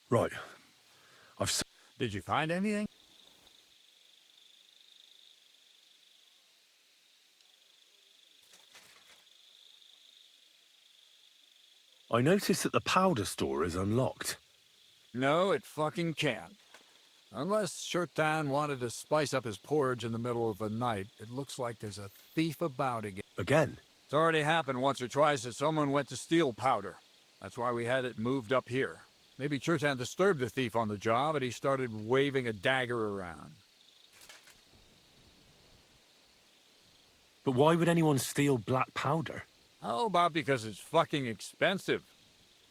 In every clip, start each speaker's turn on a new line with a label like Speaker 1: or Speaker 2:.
Speaker 1: Right. I've...
Speaker 2: Did you find anything?
Speaker 1: I noticed that the powder store is unlocked.
Speaker 2: No, it fucking can't. Unless Shirtan wanted to spice up his porridge in the middle of the night, it looks like there's a thief about again.
Speaker 1: Again?
Speaker 2: It's already happened once or twice that someone went to steal powder. That's why we had it moved up here. Maybe Shirtan disturbed the thief on the job and he started waving a dagger around.
Speaker 1: But why would anyone steal black powder?
Speaker 2: How about because it's fucking expensive?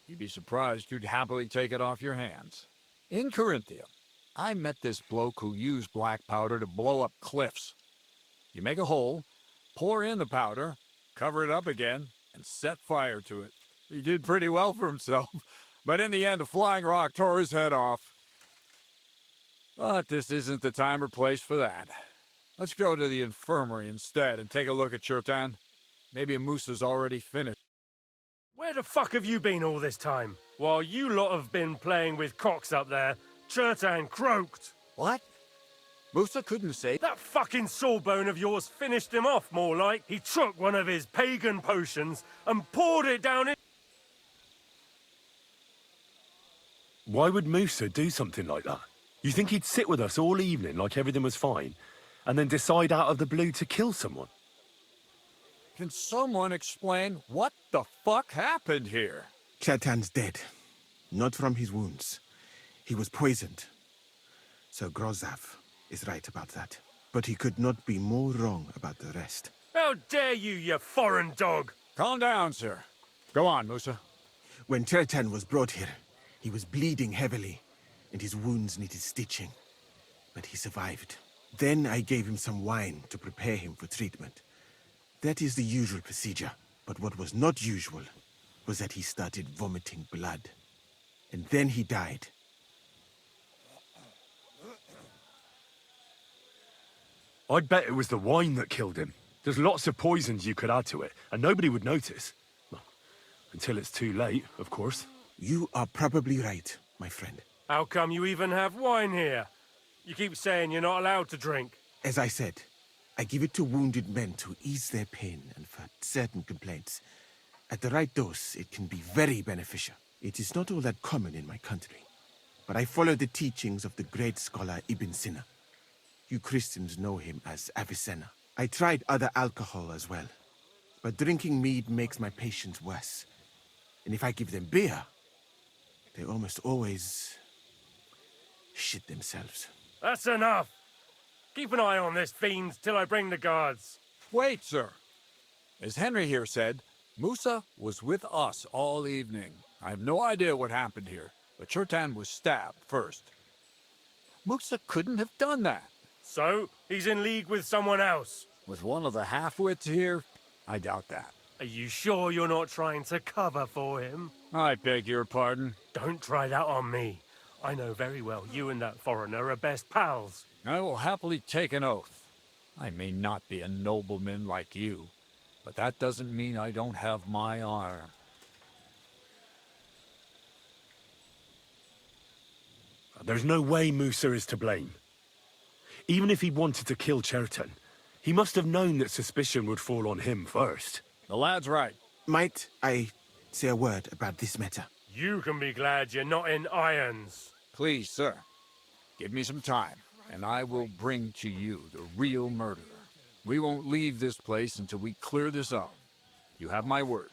Speaker 2: You'd be surprised you'd happily take it off your hands. In Corinthia, I met this bloke who used black powder to blow up cliffs. You make a hole, pour in the powder, cover it up again, and set fire to it. He did pretty well for himself, but in the end a flying rock tore his head off. But this isn't the time or place for that. Let's go to the infirmary instead and take a look at Shirtan. Maybe Musa's already finished.
Speaker 3: Where the fuck have you been all this time? While you lot have been playing with cocks up there, Shirtan croaked.
Speaker 2: What? Musa couldn't say.
Speaker 3: That fucking sawbone of yours finished him off, more like. He took one of his pagan potions and poured it down in...
Speaker 1: Why would Musa do something like that? You think he'd sit with us all evening like everything was fine, and then decide out of the blue to kill someone?
Speaker 2: Can someone explain what the fuck happened here?
Speaker 4: Shirtan's dead. Not from his wounds. He was poisoned. So Grozav is right about that. But he could not be more wrong about the rest.
Speaker 3: How dare you, you foreign dog!
Speaker 2: Calm down, sir. Go on, Musa.
Speaker 4: When Shirtan was brought here, he was bleeding heavily, and his wounds needed stitching. But he survived. Then I gave him some wine to prepare him for treatment. That is the usual procedure. But what was not usual was that he started vomiting blood. And then he died.
Speaker 1: I'd bet it was the wine that killed him. There's lots of poisons you could add to it, and nobody would notice. Well, until it's too late, of course.
Speaker 4: You are probably right, my friend.
Speaker 3: How come you even have wine here? You keep saying you're not allowed to drink.
Speaker 4: As I said, I give it to wounded men to ease their pain and for certain complaints. At the right dose, it can be very beneficial. It is not all that common in my country, but I follow the teachings of the great scholar Ibn Sina. You Christians know him as Avicenna. I tried other alcohol as well, but drinking mead makes my patients worse. And if I give them beer, they almost always shit themselves.
Speaker 3: That's enough! Keep an eye on this fiend till I bring the guards.
Speaker 2: Wait, sir. As Henry here said, Musa was with us all evening. I have no idea what happened here, but Shirtan was stabbed first. Musa couldn't have done that.
Speaker 3: So, he's in league with someone else.
Speaker 2: With one of the half-wits here, I doubt that.
Speaker 3: Are you sure you're not trying to cover for him?
Speaker 2: I beg your pardon.
Speaker 3: Don't try that on me. I know very well you and that foreigner are best pals.
Speaker 2: I will happily take an oath. I may not be a nobleman like you, but that doesn't mean I don't have my honor.
Speaker 1: There's no way Musa is to blame. Even if he wanted to kill Shirtan, he must have known that suspicion would fall on him first.
Speaker 2: The lad's right.
Speaker 4: Might I say a word about this matter?
Speaker 3: You can be glad you're not in irons.
Speaker 2: Please, sir, give me some time, and I will bring to you the real murderer. We won't leave this place until we clear this up. You have my word.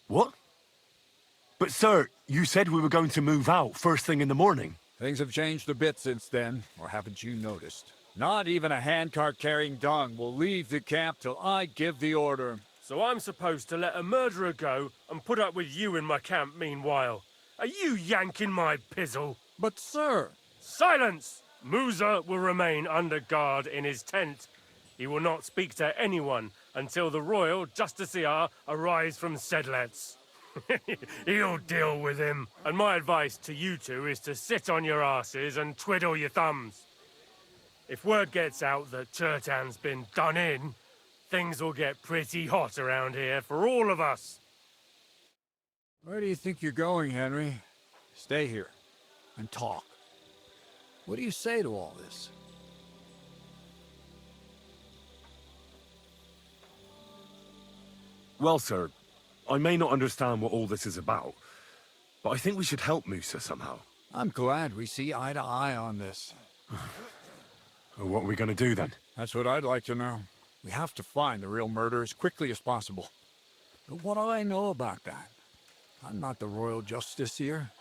Speaker 1: What? But sir, you said we were going to move out first thing in the morning.
Speaker 2: Things have changed a bit since then, or haven't you noticed? Not even a handcart carrying dung will leave the camp till I give the order.
Speaker 3: So I'm supposed to let a murderer go and put up with you in my camp meanwhile. Are you yanking my pizzle?
Speaker 2: But sir...
Speaker 3: Silence! Musa will remain under guard in his tent. He will not speak to anyone until the royal justiciar arrives from Sedlets. He'll deal with him. And my advice to you two is to sit on your asses and twiddle your thumbs. If word gets out that Shirtan's been done in, things will get pretty hot around here for all of us.
Speaker 2: Where do you think you're going, Henry? Stay here and talk. What do you say to all this?
Speaker 1: Well, sir, I may not understand what all this is about, but I think we should help Musa somehow.
Speaker 2: I'm glad we see eye to eye on this.
Speaker 1: What are we going to do then?
Speaker 2: That's what I'd like to know. We have to find the real murderer as quickly as possible. But what do I know about that? I'm not the royal justiciar.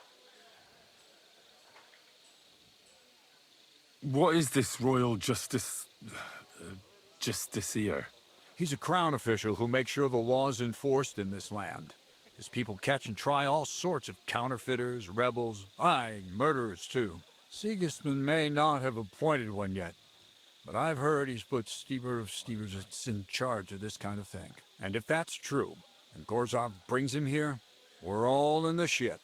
Speaker 1: What is this royal justiciar?
Speaker 2: He's a crown official who makes sure the law is enforced in this land. His people catch and try all sorts of counterfeiters, rebels, aye, murderers too. Sigismund may not have appointed one yet, but I've heard he's put Steber of Steversits in charge of this kind of thing. And if that's true, and Gorzov brings him here, we're all in the shit.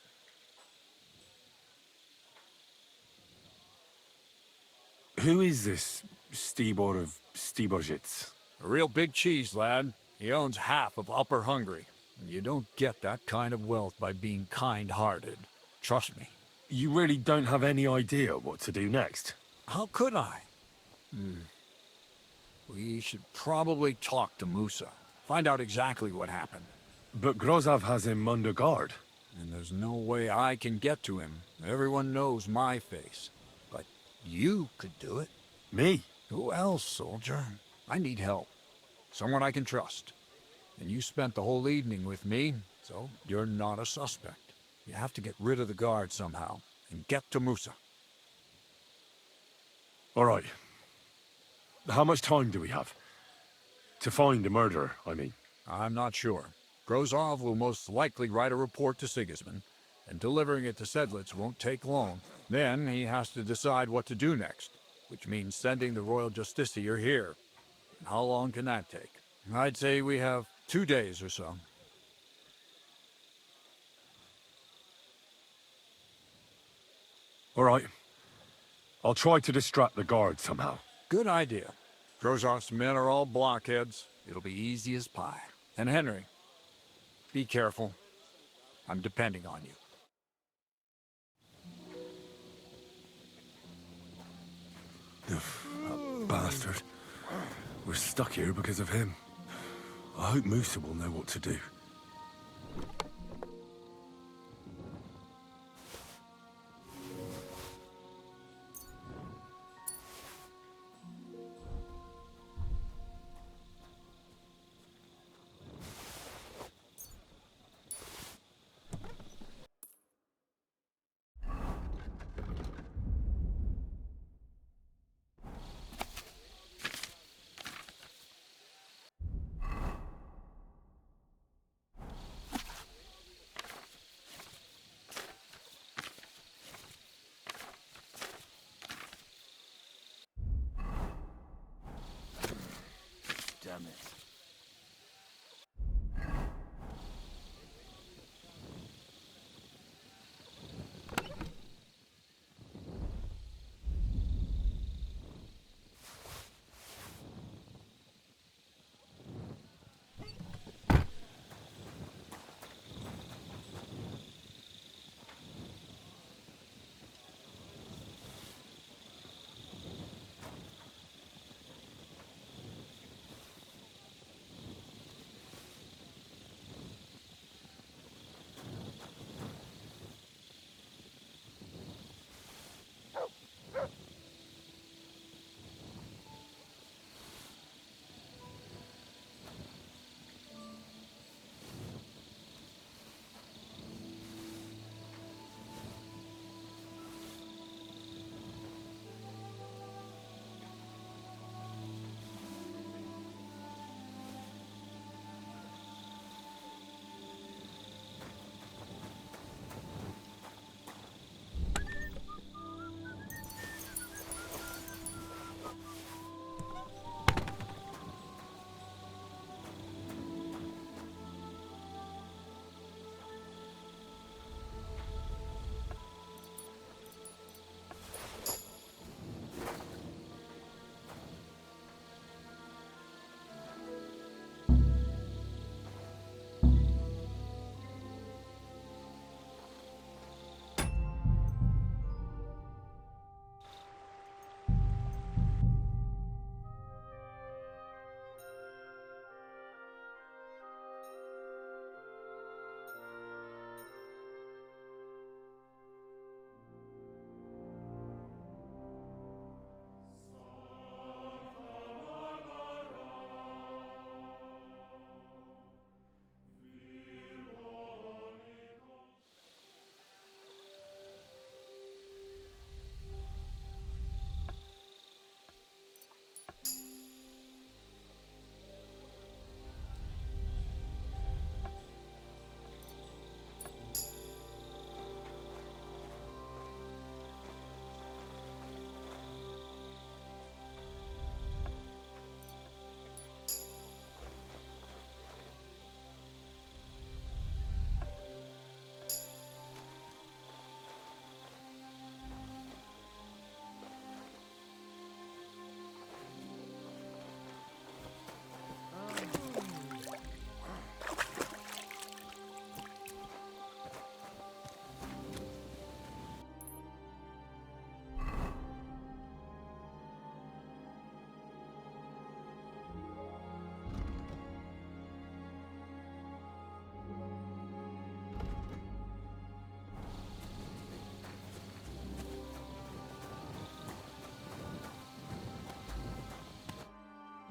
Speaker 1: Who is this Stibor of Steberzits?
Speaker 2: A real big cheese, lad. He owns half of Upper Hungary. And you don't get that kind of wealth by being kind-hearted. Trust me.
Speaker 1: You really don't have any idea what to do next?
Speaker 2: How could I? We should probably talk to Musa. Find out exactly what happened.
Speaker 1: But Grozov has him under guard.
Speaker 2: And there's no way I can get to him. Everyone knows my face. But you could do it.
Speaker 1: Me?
Speaker 2: Who else, soldier? I need help. Someone I can trust. And you spent the whole evening with me, so you're not a suspect. You have to get rid of the guard somehow, and get to Musa.
Speaker 1: All right. How much time do we have? To find the murderer, I mean.
Speaker 2: I'm not sure. Grozov will most likely write a report to Sigismund, and delivering it to Sedlitz won't take long. Then he has to decide what to do next, which means sending the royal justiciar here. And how long can that take? I'd say we have 2 days or so.
Speaker 1: All right. I'll try to distract the guard somehow.
Speaker 2: Good idea. Grozov's men are all blockheads. It'll be easy as pie. And Henry, be careful. I'm depending on you.
Speaker 1: That bastard. We're stuck here because of him. I hope Musa will know what to do.
Speaker 5: Damn it.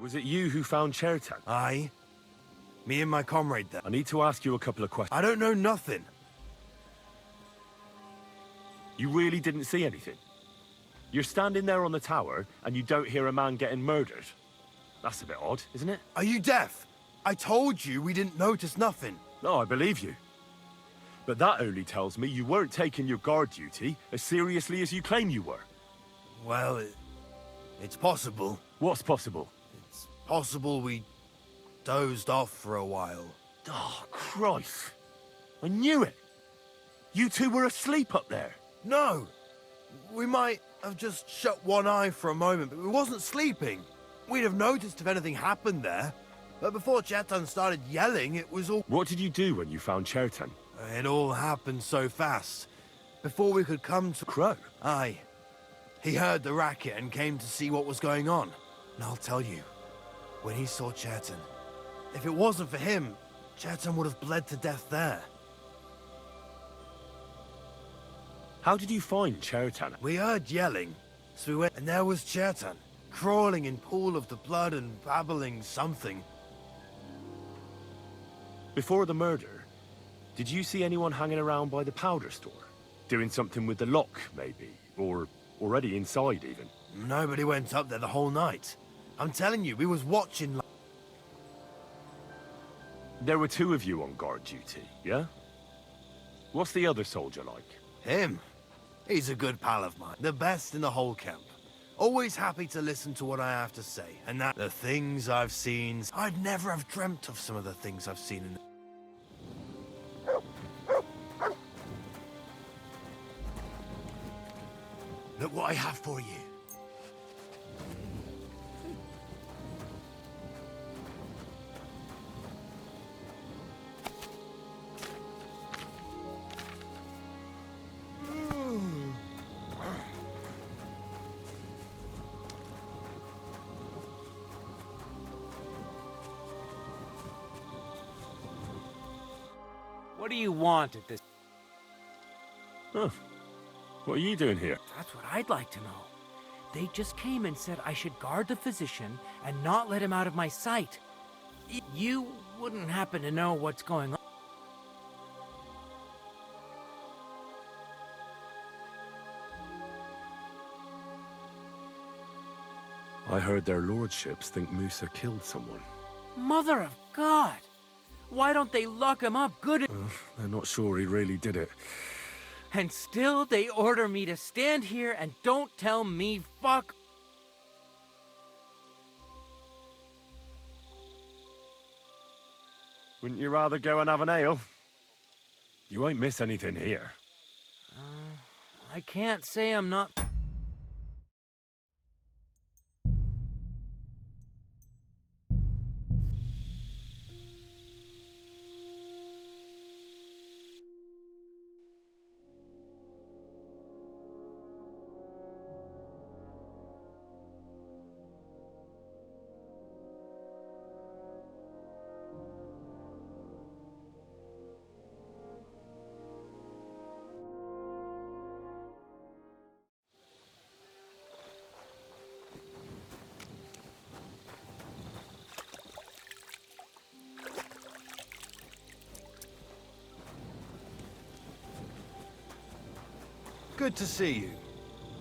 Speaker 1: Was it you who found Chertan?
Speaker 5: Aye. Me and my comrade there.
Speaker 1: I need to ask you a couple of questions.
Speaker 5: I don't know nothing.
Speaker 1: You really didn't see anything? You're standing there on the tower, and you don't hear a man getting murdered? That's a bit odd, isn't it?
Speaker 5: Are you deaf? I told you we didn't notice nothing.
Speaker 1: No, I believe you. But that only tells me you weren't taking your guard duty as seriously as you claim you were.
Speaker 5: Well, it's possible.
Speaker 1: What's possible?
Speaker 5: It's possible we dozed off for a while.
Speaker 1: Oh, Christ. I knew it. You two were asleep up there.
Speaker 5: No! We might have just shut one eye for a moment, but we wasn't sleeping. We'd have noticed if anything happened there. But before Chetan started yelling, it was all...
Speaker 1: What did you do when you found Chertan?
Speaker 5: It all happened so fast. Before we could come to...
Speaker 1: Crow?
Speaker 5: Aye. He heard the racket and came to see what was going on. And I'll tell you, when he saw Chetan, if it wasn't for him, Chetan would have bled to death there.
Speaker 1: How did you find Chertan?
Speaker 5: We heard yelling, so we went, and there was Chetan, crawling in pool of the blood and babbling something.
Speaker 1: Before the murder, did you see anyone hanging around by the powder store? Doing something with the lock, maybe? Or already inside, even?
Speaker 5: Nobody went up there the whole night. I'm telling you, we was watching
Speaker 1: There were two of you on guard duty, yeah? What's the other soldier like?
Speaker 5: him. He's a good pal of mine. The best in the whole camp. Always happy to listen to what I have to say. And that the things I've seen, I'd never have dreamt of some of the things I've seen in... Look what I have for you.
Speaker 6: What do you want at this?
Speaker 1: Huh. What are you doing here?
Speaker 6: That's what I'd like to know. They just came and said I should guard the physician and not let him out of my sight. You wouldn't happen to know what's going on?
Speaker 1: I heard their lordships think Musa killed someone.
Speaker 6: Mother of God! Why don't they lock him up good?
Speaker 1: They're not sure he really did it.
Speaker 6: And still they order me to stand here and don't tell me fuck.
Speaker 1: Wouldn't you rather go and have an ale? You won't miss anything here.
Speaker 6: I can't say I'm not...
Speaker 5: Good to see you.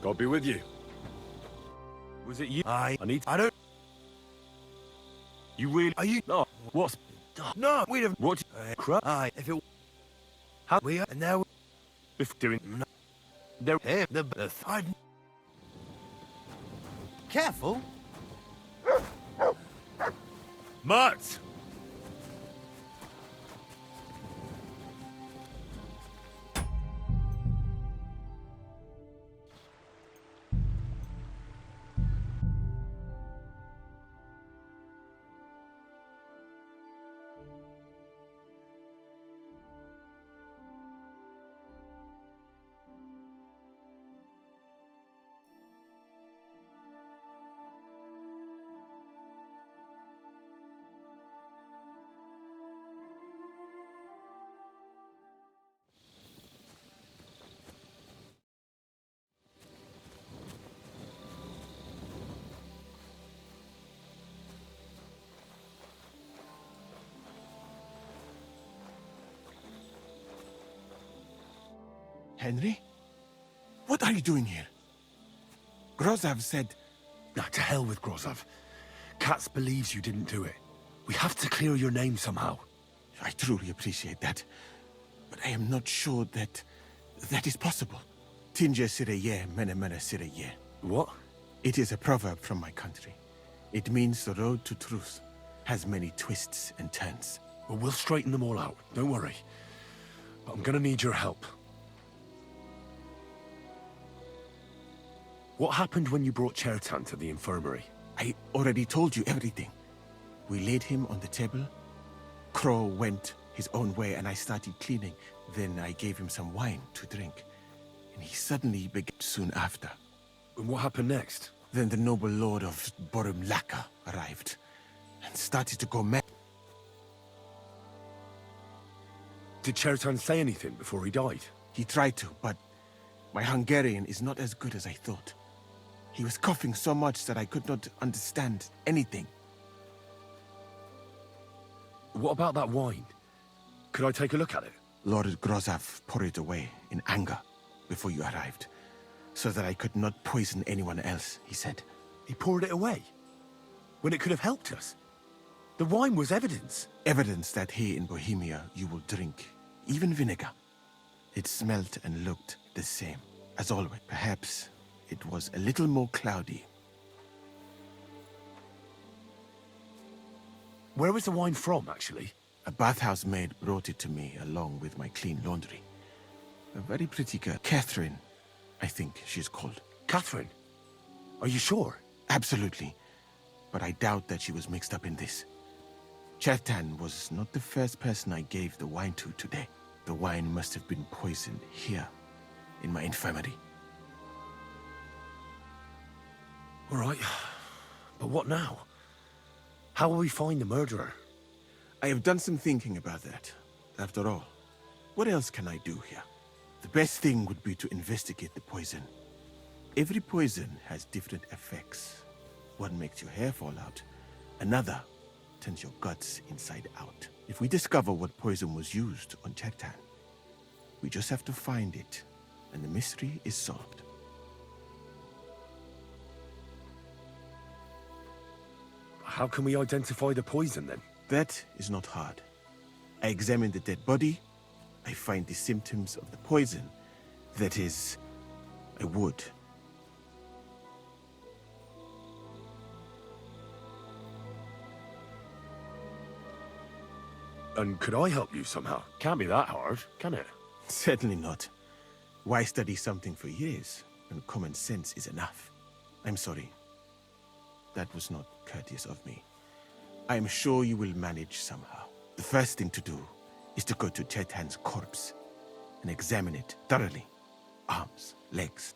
Speaker 1: God be with you. Was it you? I need...
Speaker 5: I don't...
Speaker 1: You really...
Speaker 5: Are you...
Speaker 1: No. What's...
Speaker 5: No, we'd have...
Speaker 1: What? Crap.
Speaker 5: Aye, if it...
Speaker 1: How...
Speaker 5: We are... And now...
Speaker 1: If doing...
Speaker 5: No.
Speaker 1: There...
Speaker 5: Him, the... I'd... Careful.
Speaker 1: Mutt!
Speaker 4: Henry? What are you doing here? Grozav said...
Speaker 1: Now, to hell with Grozov. Katz believes you didn't do it. We have to clear your name somehow.
Speaker 4: I truly appreciate that. But I am not sure that is possible. Tinja Sireye, mene mene Sireye.
Speaker 1: What?
Speaker 4: It is a proverb from my country. It means the road to truth has many twists and turns.
Speaker 1: Well, we'll straighten them all out. Don't worry. But I'm gonna need your help. What happened when you brought Chertan to the infirmary?
Speaker 4: I already told you everything. We laid him on the table. Crow went his own way and I started cleaning. Then I gave him some wine to drink. And he suddenly began soon after.
Speaker 1: And what happened next?
Speaker 4: Then the noble lord of Borumlaka arrived and started to go mad.
Speaker 1: Did Chertan say anything before he died?
Speaker 4: He tried to, but my Hungarian is not as good as I thought. He was coughing so much that I could not understand anything.
Speaker 1: What about that wine? Could I take a look at it?
Speaker 4: Lord Grozav poured it away in anger before you arrived, so that I could not poison anyone else, he said.
Speaker 1: He poured it away? When it could have helped us? The wine was evidence.
Speaker 4: Evidence that here in Bohemia you will drink, even vinegar. It smelt and looked the same, as always. Perhaps it was a little more cloudy.
Speaker 1: Where was the wine from, actually?
Speaker 4: A bathhouse maid brought it to me along with my clean laundry. A very pretty girl. Catherine, I think she's called.
Speaker 1: Catherine? Are you sure?
Speaker 4: Absolutely. But I doubt that she was mixed up in this. Chertan was not the first person I gave the wine to today. The wine must have been poisoned here, in my infirmary.
Speaker 1: All right. But what now? How will we find the murderer?
Speaker 4: I have done some thinking about that. After all, what else can I do here? The best thing would be to investigate the poison. Every poison has different effects. One makes your hair fall out. Another turns your guts inside out. If we discover what poison was used on Chertan, we just have to find it, and the mystery is solved.
Speaker 1: How can we identify the poison, then?
Speaker 4: That is not hard. I examine the dead body. I find the symptoms of the poison. That is, I would.
Speaker 1: And could I help you somehow? Can't be that hard, can it?
Speaker 4: Certainly not. Why study something for years when common sense is enough? I'm sorry. That was not courteous of me. I am sure you will manage somehow. The first thing to do is to go to Chertan's corpse and examine it thoroughly. Arms, legs.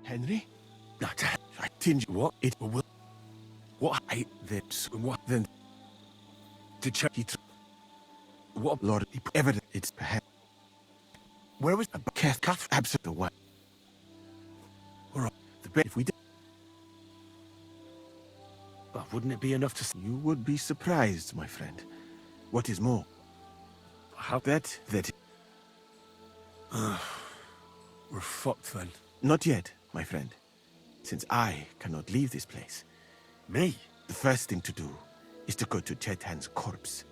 Speaker 4: Henry?
Speaker 1: Not
Speaker 4: I tinge
Speaker 1: what?
Speaker 4: It will.
Speaker 1: What?
Speaker 4: What then?
Speaker 1: Did check. What?
Speaker 4: Lord, evident. It's perhaps.
Speaker 1: Where was
Speaker 4: A Cath absent the one.
Speaker 1: All right.
Speaker 4: The bed. If we did,
Speaker 1: But wouldn't it be enough to?
Speaker 4: you would be surprised, my friend. What is more,
Speaker 1: How?
Speaker 4: that.
Speaker 1: We're fucked then.
Speaker 4: Not yet, my friend. Since I cannot leave this place,
Speaker 1: Me?
Speaker 4: the first thing to do is to go to Chertan's corpse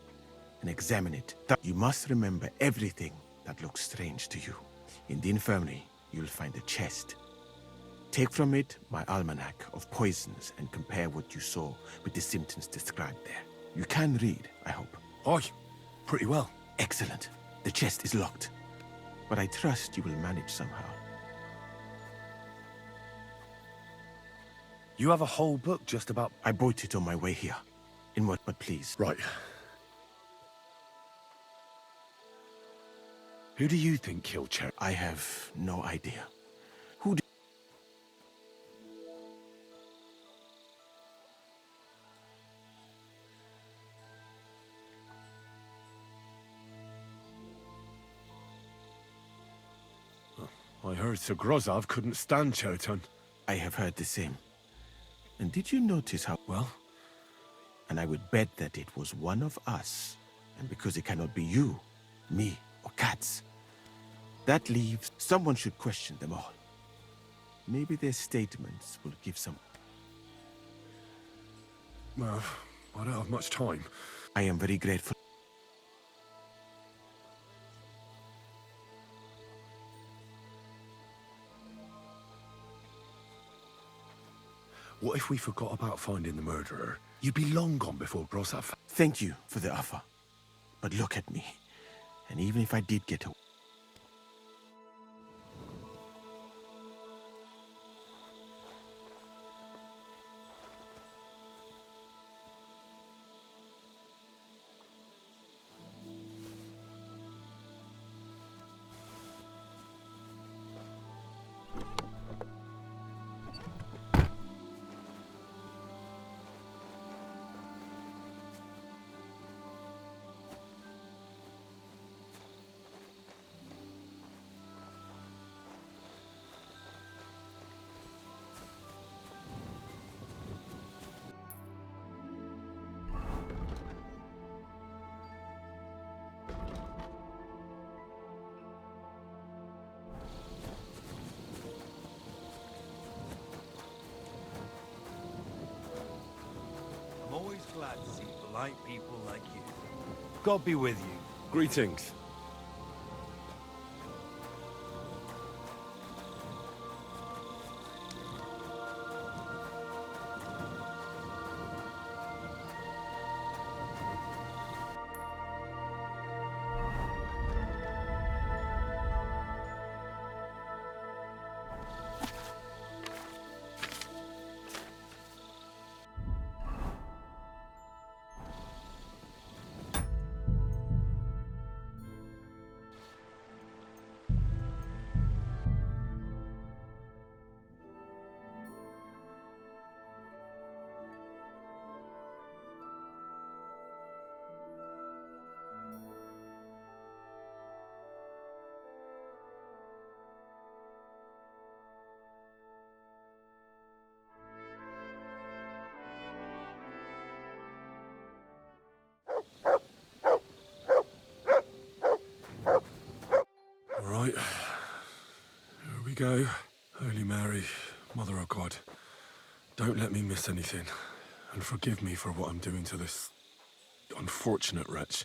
Speaker 4: and examine it. You must remember everything that looks strange to you. In the infirmary, you'll find a chest. Take from it my almanac of poisons and compare what you saw with the symptoms described there. You can read, I hope.
Speaker 1: Aye. Pretty well.
Speaker 4: Excellent. The chest is locked. But I trust you will manage somehow.
Speaker 1: You have a whole book just about...
Speaker 4: I bought it on my way here. In what, but please.
Speaker 1: Right. Who do you think killed Cheriton?
Speaker 4: I have no idea.
Speaker 1: I heard Sir Grozov couldn't stand Cheriton.
Speaker 4: I have heard the same. And did you notice how...
Speaker 1: Well?
Speaker 4: And I would bet that it was one of us. And because it cannot be you, me, or Katz, that leaves someone should question them all. Maybe their statements will give some...
Speaker 1: Well, I don't have much time.
Speaker 4: I am very grateful.
Speaker 1: What if we forgot about finding the murderer? You'd be long gone before Grozov...
Speaker 4: Thank you for the offer. But look at me. And even if I did get away...
Speaker 5: I'm always glad to see polite people like you. God be with you.
Speaker 1: Greetings. All right. Here we go. Holy Mary, Mother of God, don't let me miss anything. And forgive me for what I'm doing to this unfortunate wretch.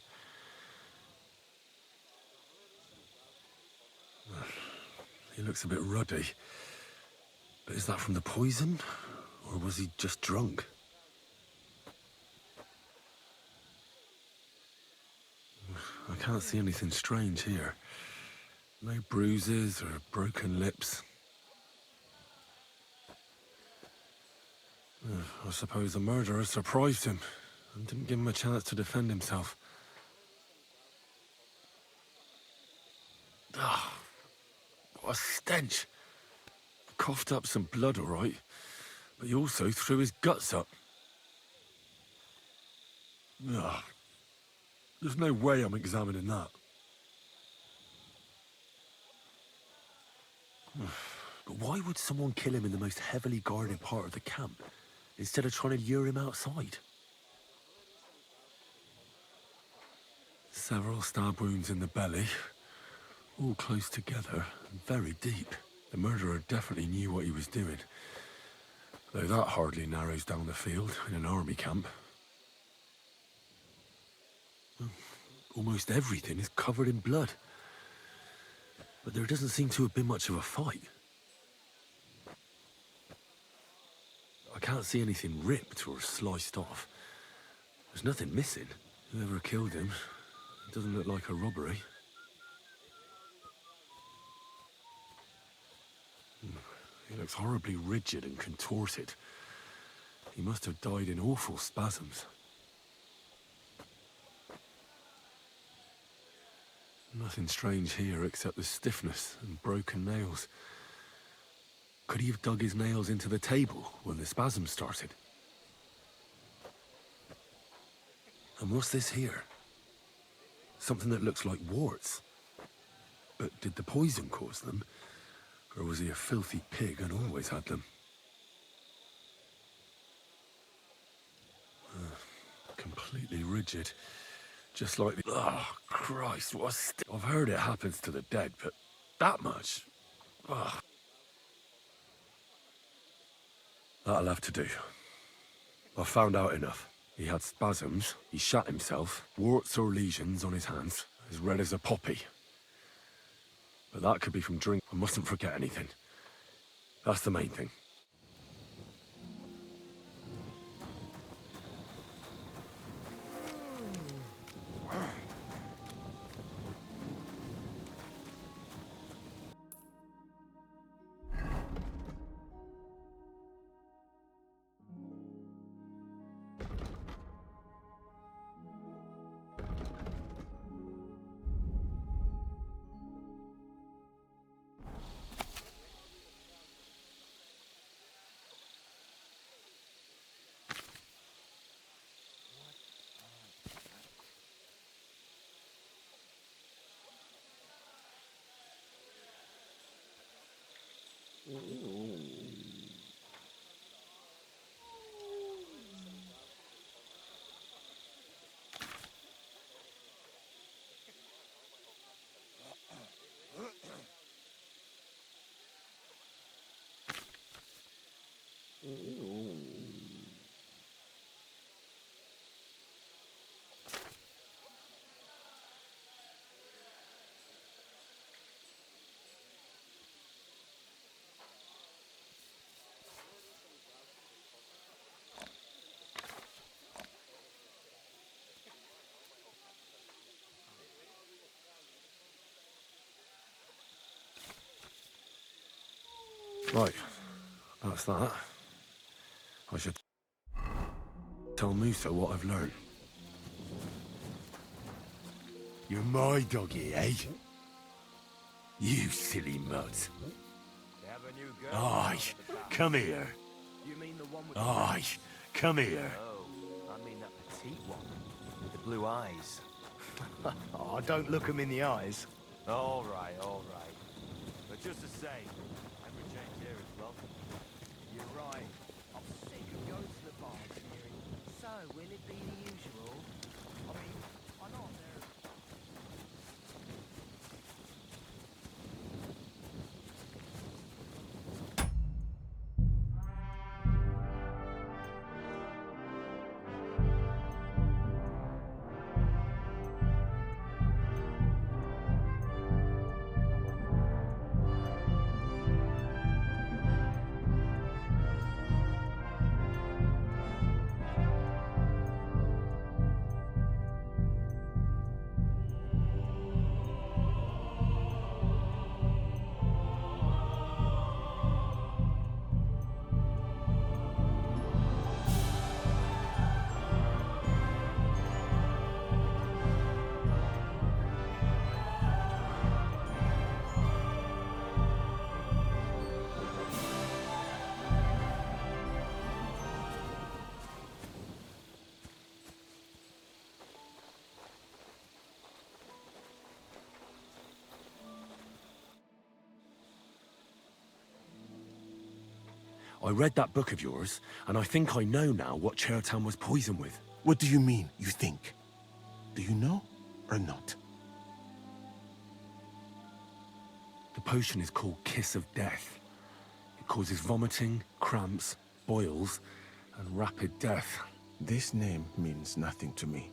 Speaker 1: He looks a bit ruddy. But is that from the poison? Or was he just drunk? I can't see anything strange here. No bruises or broken lips. I suppose the murderer surprised him and didn't give him a chance to defend himself. Ah, what a stench. Coughed up some blood, all right, but he also threw his guts up. Ugh. There's no way I'm examining that. But why would someone kill him in the most heavily guarded part of the camp, instead of trying to lure him outside? Several stab wounds in the belly, all close together and very deep. The murderer definitely knew what he was doing, though that hardly narrows down the field in an army camp. Almost everything is covered in blood, but there doesn't seem to have been much of a fight. I can't see anything ripped or sliced off. There's nothing missing. Whoever killed him, it doesn't look like a robbery. He looks horribly rigid and contorted, He must have died in awful spasms. Nothing strange here except the stiffness and broken nails. Could he have dug his nails into the table when the spasms started? And what's this here? Something that looks like warts. But did the poison cause them? Or was he a filthy pig and always had them? Completely rigid. Just like the... Oh, Christ, what a I've heard it happens to the dead, but that much? Ugh. That'll have to do. I've found out enough. He had spasms, he shat himself, warts or lesions on his hands, as red as a poppy. But that could be from drink. I mustn't forget anything. That's the main thing. Right, that's that. I should tell Musa what I've learned.
Speaker 7: You're my doggy, eh? You silly mutt. Aye, come here.
Speaker 5: You mean the one with
Speaker 7: Aye, come here.
Speaker 5: Oh, I mean that petite one with the blue eyes.
Speaker 8: Oh, don't look him in the eyes.
Speaker 5: All right, all right. But just the same, every change here is welcome.
Speaker 6: You're right. I'm sick of going to the bar and hearing, so will it be the usual? I mean, I know I'm there.
Speaker 1: I read that book of yours, and I think I know now what Chertown was poisoned with.
Speaker 4: What do you mean, you think? Do you know or not?
Speaker 1: The potion is called Kiss of Death. It causes vomiting, cramps, boils, and rapid death.
Speaker 4: This name means nothing to me.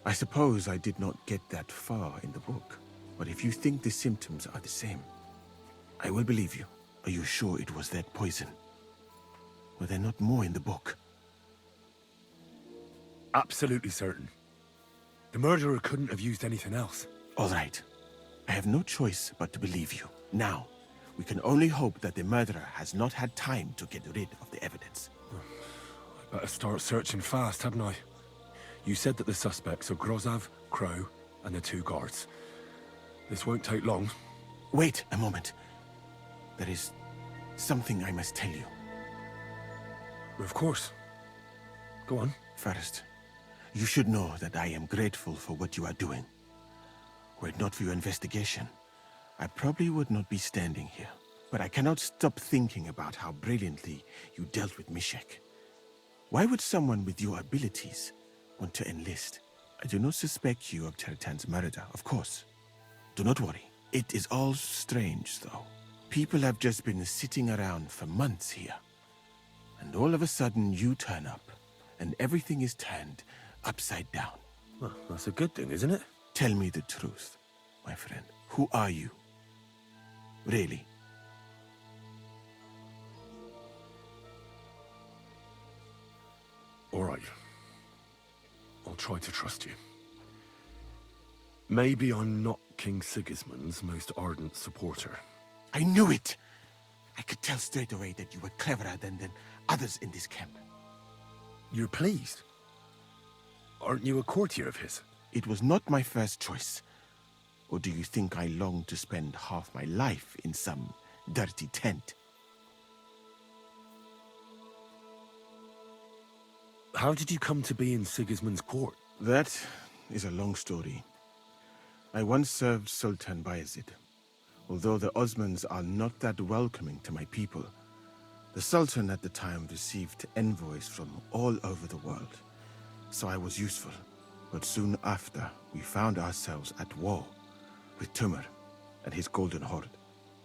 Speaker 4: I suppose I did not get that far in the book. But if you think the symptoms are the same, I will believe you. Are you sure it was that poison? Were there not more in the book?
Speaker 1: Absolutely certain. The murderer couldn't have used anything else.
Speaker 4: All right. I have no choice but to believe you. Now, we can only hope that the murderer has not had time to get rid of the evidence.
Speaker 1: Better start searching fast, hadn't I? You said that the suspects are Grozav, Crow, and the 2 guards. This won't take long.
Speaker 4: Wait a moment. There is something I must tell you.
Speaker 1: Of course. Go on.
Speaker 4: First, you should know that I am grateful for what you are doing. Were it not for your investigation, I probably would not be standing here. But I cannot stop thinking about how brilliantly you dealt with Mishek. Why would someone with your abilities want to enlist? I do not suspect you of Tertan's murder, of course. Do not worry. It is all strange, though. People have just been sitting around for months here. And all of a sudden you turn up, and everything is turned upside down.
Speaker 1: Well, that's a good thing, isn't it?
Speaker 4: Tell me the truth, my friend. Who are you? Really?
Speaker 1: All right. I'll try to trust you. Maybe I'm not King Sigismund's most ardent supporter.
Speaker 4: I knew it! I could tell straight away that you were cleverer than others in this camp.
Speaker 1: You're pleased? Aren't you a courtier of his?
Speaker 4: It was not my first choice. Or do you think I long to spend half my life in some dirty tent?
Speaker 1: How did you come to be in Sigismund's court?
Speaker 4: That is a long story. I once served Sultan Bayezid. Although the Osmans are not that welcoming to my people, the Sultan at the time received envoys from all over the world, so I was useful. But soon after, we found ourselves at war with Timur and his Golden Horde.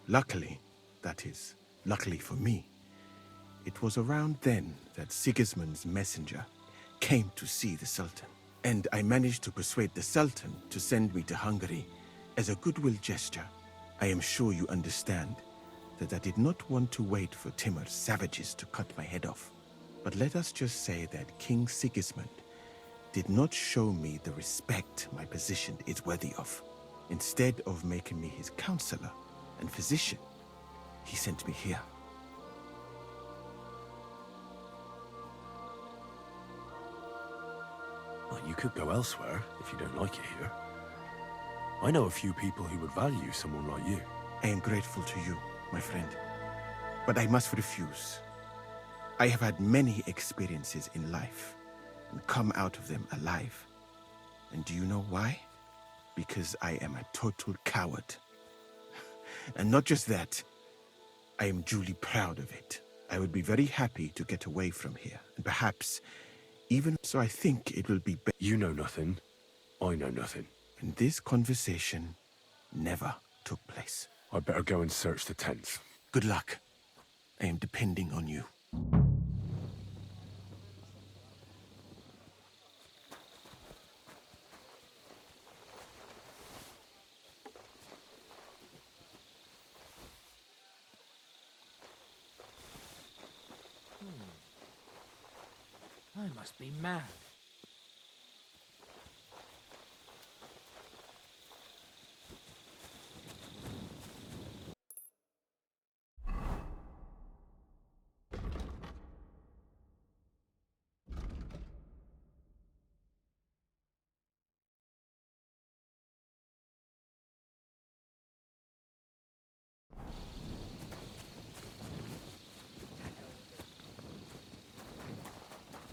Speaker 4: Luckily, that is, luckily for me, it was around then that Sigismund's messenger came to see the Sultan. And I managed to persuade the Sultan to send me to Hungary as a goodwill gesture. I am sure you understand that I did not want to wait for Timur's savages to cut my head off. But let us just say that King Sigismund did not show me the respect my position is worthy of. Instead of making me his counselor and physician, he sent me here.
Speaker 1: Well, you could go elsewhere if you don't like it here. I know a few people who would value someone like you.
Speaker 4: I am grateful to you, my friend. But I must refuse. I have had many experiences in life and come out of them alive. And do you know why? Because I am a total coward. And not just that, I am duly proud of it. I would be very happy to get away from here, and perhaps even so. I think it will be better.
Speaker 1: You know nothing. I know nothing.
Speaker 4: And this conversation never took place.
Speaker 1: I'd better go and search the tents.
Speaker 4: Good luck. I am depending on you.
Speaker 6: I must be mad.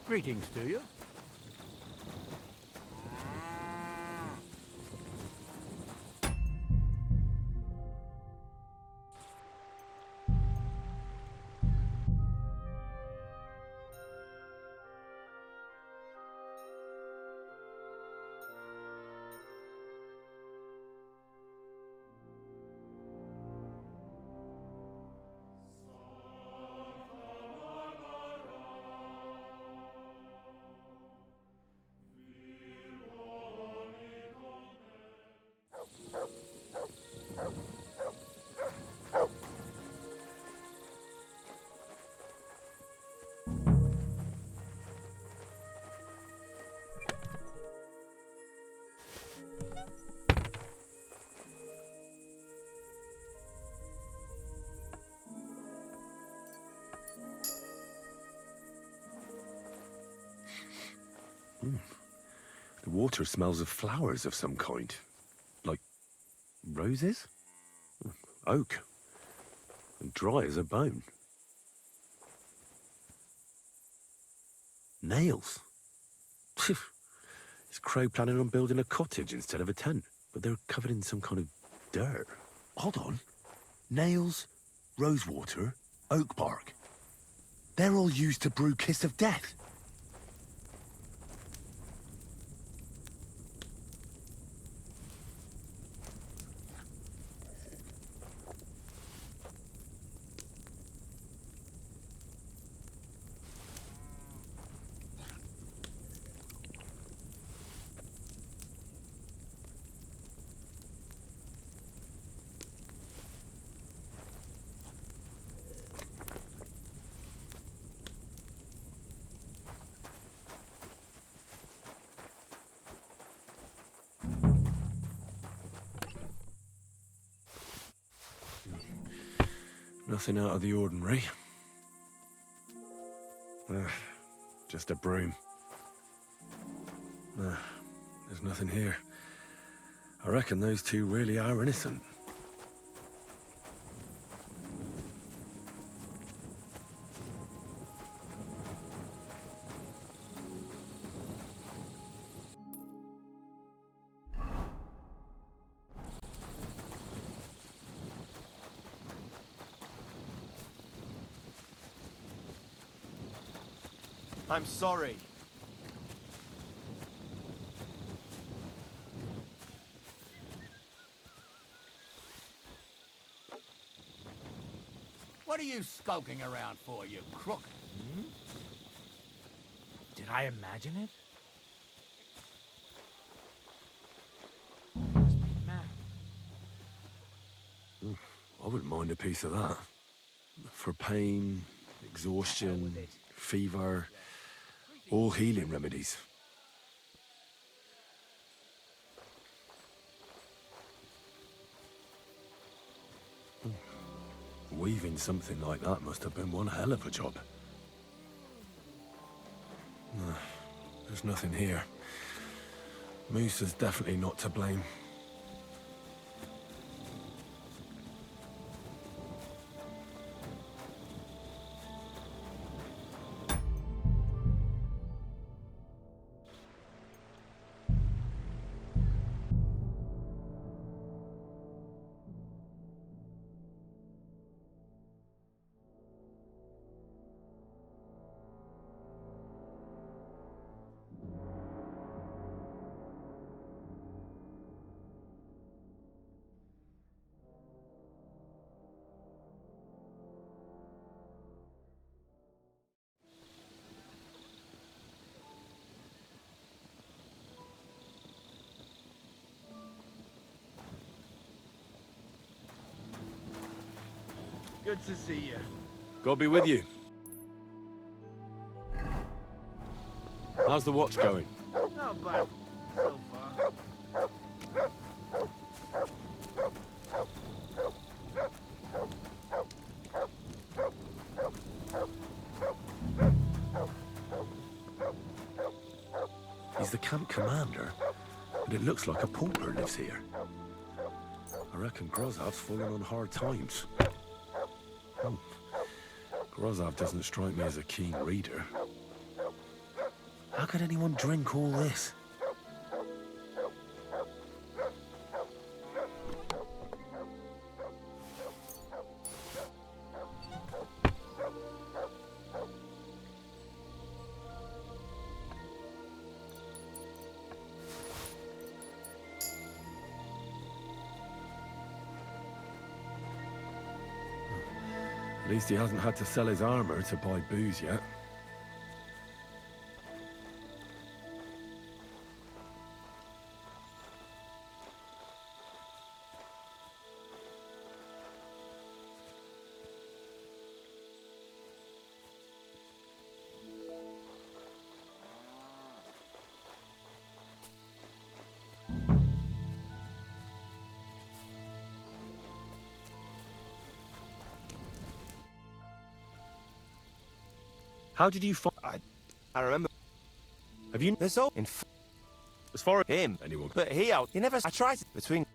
Speaker 2: Greetings to you.
Speaker 1: water smells of flowers of some kind. Like roses? Oak. And dry as a bone. Nails. Is Crow planning on building a cottage instead of a tent? But they're covered in some kind of dirt.
Speaker 7: Hold on. Nails, rosewater, oak bark. They're all used to brew Kiss of Death.
Speaker 1: Nothing out of the ordinary. Just a broom. There's nothing here. I reckon those two really are innocent.
Speaker 8: I'm sorry.
Speaker 9: What are you skulking around for, you crook?
Speaker 6: Did I imagine it? Must be a map.
Speaker 1: I wouldn't mind a piece of that. For pain, exhaustion, fever, all healing remedies. Weaving something like that must have been one hell of a job. There's nothing here. Moose is definitely not to blame.
Speaker 8: Good to see you.
Speaker 1: God be with you. How's the watch going?
Speaker 8: Not bad so far.
Speaker 1: He's the camp commander, but it looks like a pauper lives here. I reckon Grozav's fallen on hard times. Grozav doesn't strike me as a keen reader. How could anyone drink all this? At least he hasn't had to sell his armor to buy booze yet. How did you find...
Speaker 8: I remember.
Speaker 1: Have you...
Speaker 8: This all in
Speaker 4: As far as
Speaker 10: Him.
Speaker 1: Anyone?
Speaker 10: But he never... I tried to... Between...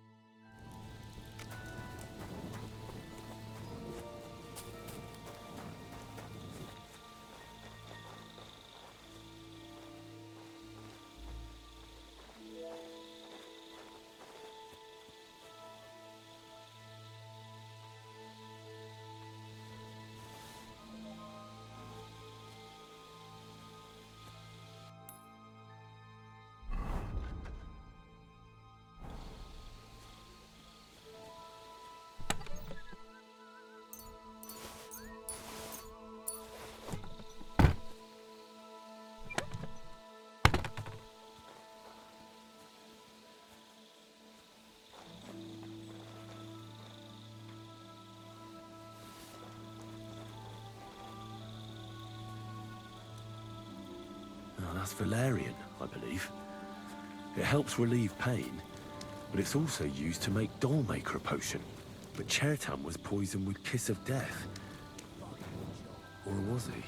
Speaker 7: Oh, that's valerian, I believe. It helps relieve pain, but it's also used to make Dollmaker potion. But Chertam was poisoned with Kiss of Death. Or was he?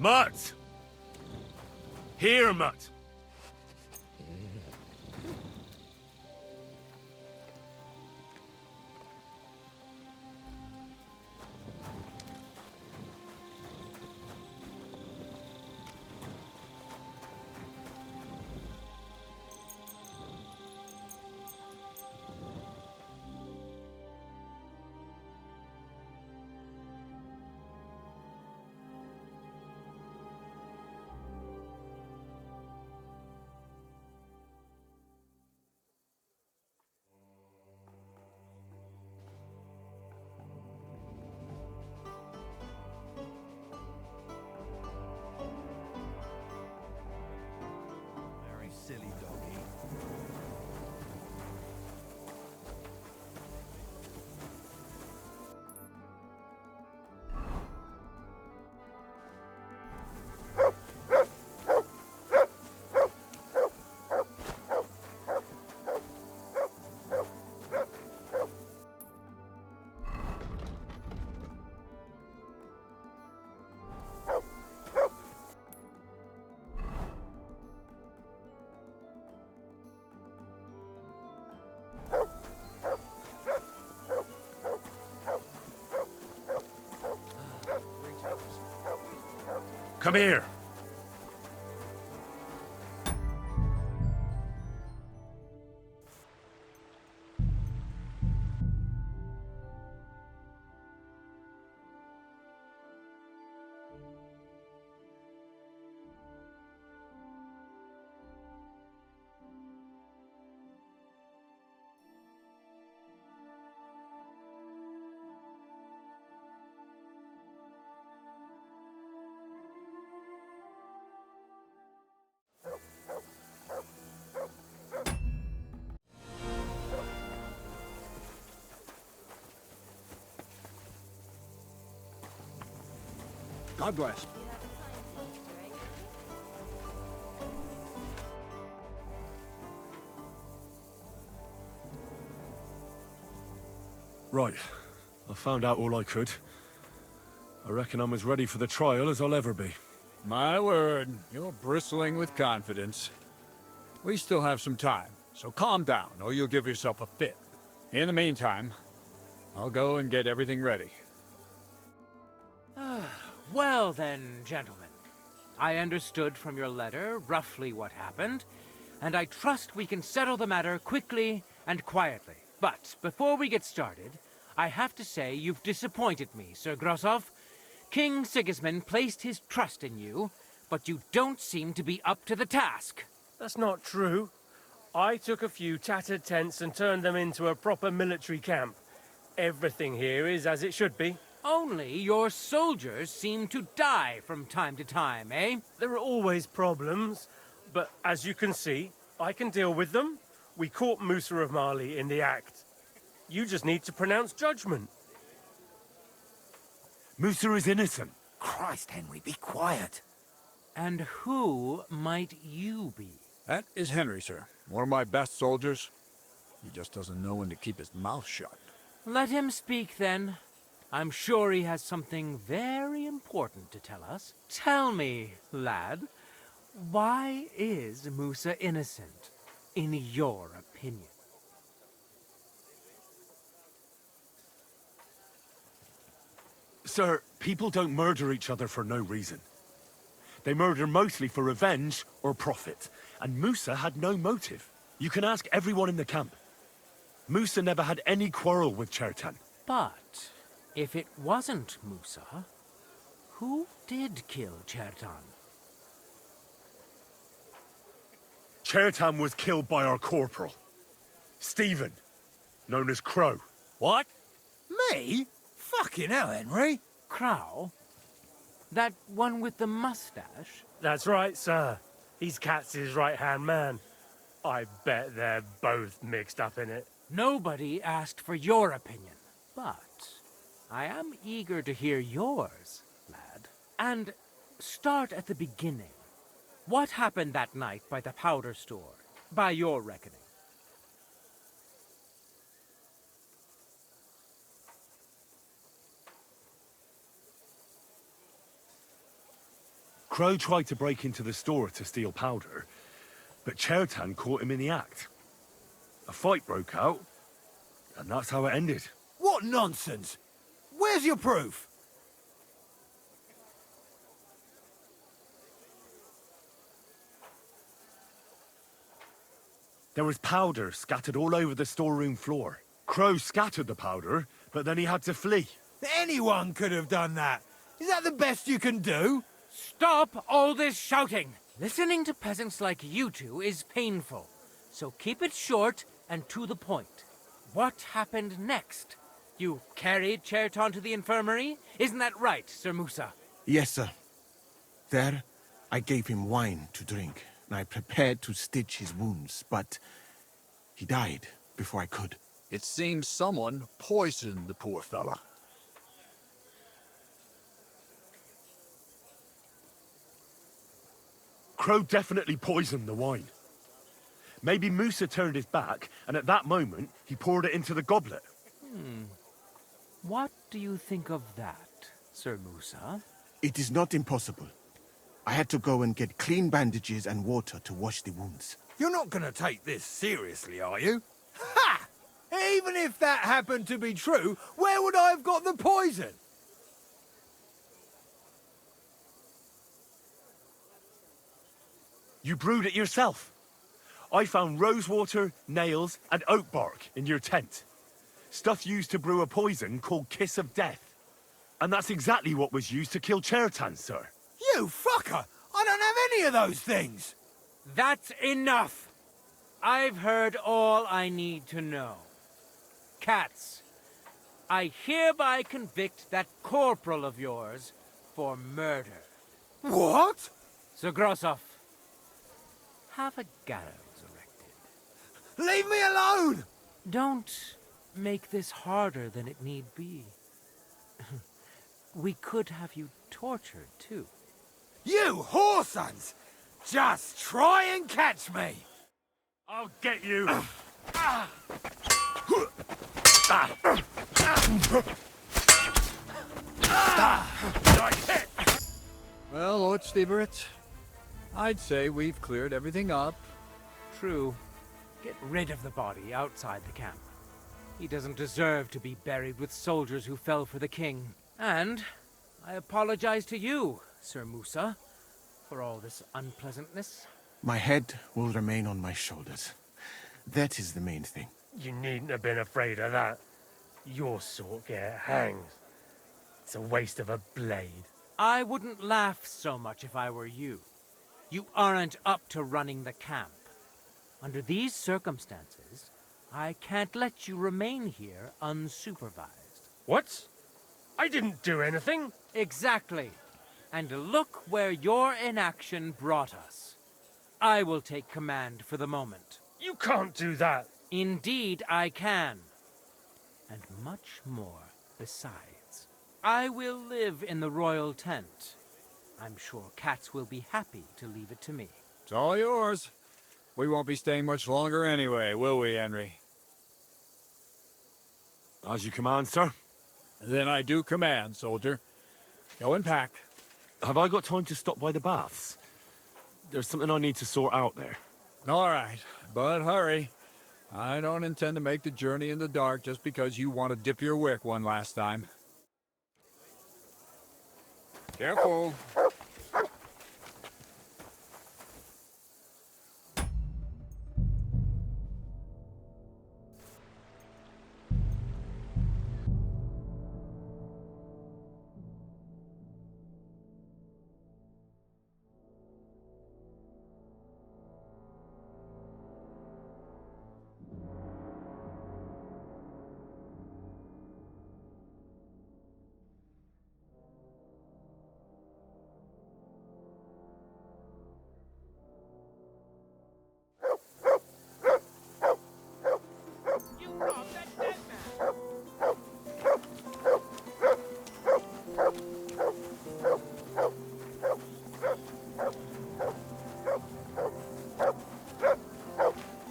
Speaker 3: Mutt! Here, Mutt!
Speaker 5: Very silly doggy.
Speaker 3: Come here!
Speaker 2: God bless.
Speaker 1: Right. I found out all I could. I reckon I'm as ready for the trial as I'll ever be.
Speaker 2: My word, you're bristling with confidence. We still have some time, so calm down, or you'll give yourself a fit. In the meantime, I'll go and get everything ready.
Speaker 6: Well then, gentlemen. I understood from your letter roughly what happened, and I trust we can settle the matter quickly and quietly. But before we get started, I have to say you've disappointed me, Sir Grosov. King Sigismund placed his trust in you, but you don't seem to be up to the task.
Speaker 3: That's not true. I took a few tattered tents and turned them into a proper military camp. Everything here is as it should be.
Speaker 6: Only your soldiers seem to die from time to time, eh?
Speaker 3: There are always problems, but as you can see, I can deal with them. We caught Musa of Mali in the act. You just need to pronounce judgment.
Speaker 7: Musa is innocent.
Speaker 9: Christ, Henry, be quiet.
Speaker 6: And who might you be?
Speaker 2: That is Henry, sir. One of my best soldiers. He just doesn't know when to keep his mouth shut.
Speaker 6: Let him speak, then. I'm sure he has something very important to tell us. Tell me, lad, why is Musa innocent, in your opinion?
Speaker 7: Sir, people don't murder each other for no reason. They murder mostly for revenge or profit, and Musa had no motive. You can ask everyone in the camp. Musa never had any quarrel with Chertan.
Speaker 6: But if it wasn't Musa, who did kill Chertan?
Speaker 7: Chertan was killed by our corporal, Stephen, known as Crow.
Speaker 9: What? Me? Fucking hell, Henry.
Speaker 6: Crow? That one with the mustache?
Speaker 3: That's right, sir. He's Katz's right-hand man. I bet they're both mixed up in it.
Speaker 6: Nobody asked for your opinion, but I am eager to hear yours, lad. And start at the beginning. What happened that night by the powder store, by your reckoning?
Speaker 7: Crow tried to break into the store to steal powder, but Chertan caught him in the act. A fight broke out, and that's how it ended.
Speaker 9: What nonsense! Where's your proof?
Speaker 7: There was powder scattered all over the storeroom floor. Crow scattered the powder, but then he had to flee.
Speaker 9: Anyone could have done that. Is that the best you can do?
Speaker 6: Stop all this shouting! Listening to peasants like you two is painful, so keep it short and to the point. What happened next? You carried Chertan to the infirmary? Isn't that right, Sir Musa?
Speaker 4: Yes, sir. There, I gave him wine to drink, and I prepared to stitch his wounds, but he died before I could.
Speaker 2: It seems someone poisoned the poor fella.
Speaker 7: Crow definitely poisoned the wine. Maybe Musa turned his back, and at that moment, he poured it into the goblet.
Speaker 6: What do you think of that, Sir Musa?
Speaker 4: It is not impossible. I had to go and get clean bandages and water to wash the wounds.
Speaker 9: You're not gonna take this seriously, are you? Ha! Even if that happened to be true, where would I have got the poison?
Speaker 7: You brewed it yourself. I found rosewater, nails, and oak bark in your tent. Stuff used to brew a poison called Kiss of Death. And that's exactly what was used to kill Chertan, sir.
Speaker 9: You fucker! I don't have any of those things!
Speaker 6: That's enough! I've heard all I need to know. Katz, I hereby convict that corporal of yours for murder.
Speaker 9: What?
Speaker 6: Sir Grosov, have a gallows erected.
Speaker 9: Leave me alone!
Speaker 6: Don't make this harder than it need be. We could have you tortured, too.
Speaker 9: You whoresons! Just try and catch me!
Speaker 3: I'll get you.
Speaker 2: Well, Lord Steverit, I'd say we've cleared everything up.
Speaker 6: True. Get rid of the body outside the camp. He doesn't deserve to be buried with soldiers who fell for the king. And I apologize to you, Sir Musa, for all this unpleasantness.
Speaker 4: My head will remain on my shoulders. That is the main thing.
Speaker 3: You needn't have been afraid of that. Your sort get hanged. It's a waste of a blade.
Speaker 6: I wouldn't laugh so much if I were you. You aren't up to running the camp. Under these circumstances, I can't let you remain here unsupervised.
Speaker 3: What? I didn't do anything.
Speaker 6: Exactly. And look where your inaction brought us. I will take command for the moment.
Speaker 3: You can't do that.
Speaker 6: Indeed, I can. And much more besides. I will live in the royal tent. I'm sure cats will be happy to leave it to me.
Speaker 2: It's all yours. We won't be staying much longer anyway, will we, Henry?
Speaker 7: As you command, sir.
Speaker 2: Then I do command, soldier. Go and pack.
Speaker 7: Have I got time to stop by the baths? There's something I need to sort out there.
Speaker 2: All right, but hurry. I don't intend to make the journey in the dark just because you want to dip your wick one last time. Careful.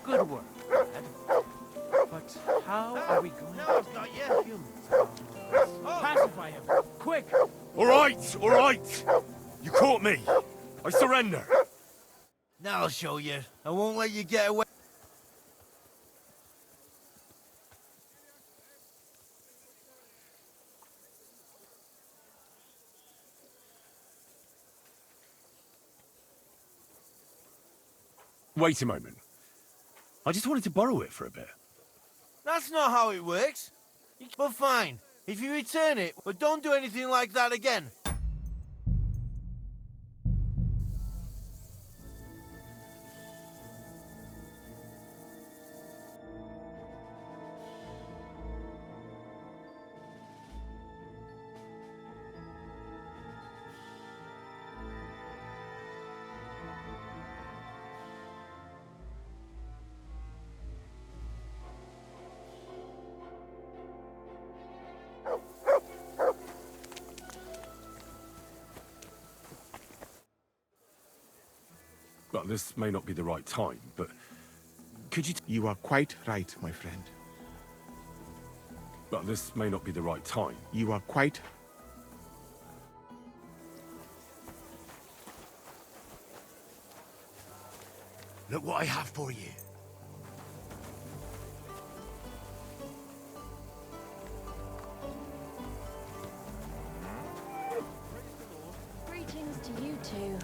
Speaker 6: Good work, lad. But how are we going
Speaker 8: No,
Speaker 6: to
Speaker 8: not
Speaker 6: tell
Speaker 8: yet.
Speaker 6: humans about all this? Pacify him, quick!
Speaker 7: All right. You caught me. I surrender.
Speaker 8: Now I'll show you. I won't let you get away.
Speaker 7: Wait a moment. I just wanted to borrow it for a bit.
Speaker 8: That's not how it works. But fine. If you return it, but don't do anything like that again.
Speaker 7: Well, this may not be the right time, but could you...
Speaker 4: You are quite right, my friend.
Speaker 7: Well, this may not be the right time.
Speaker 4: You are quite...
Speaker 5: Look what I have for you.
Speaker 11: Greetings to you two.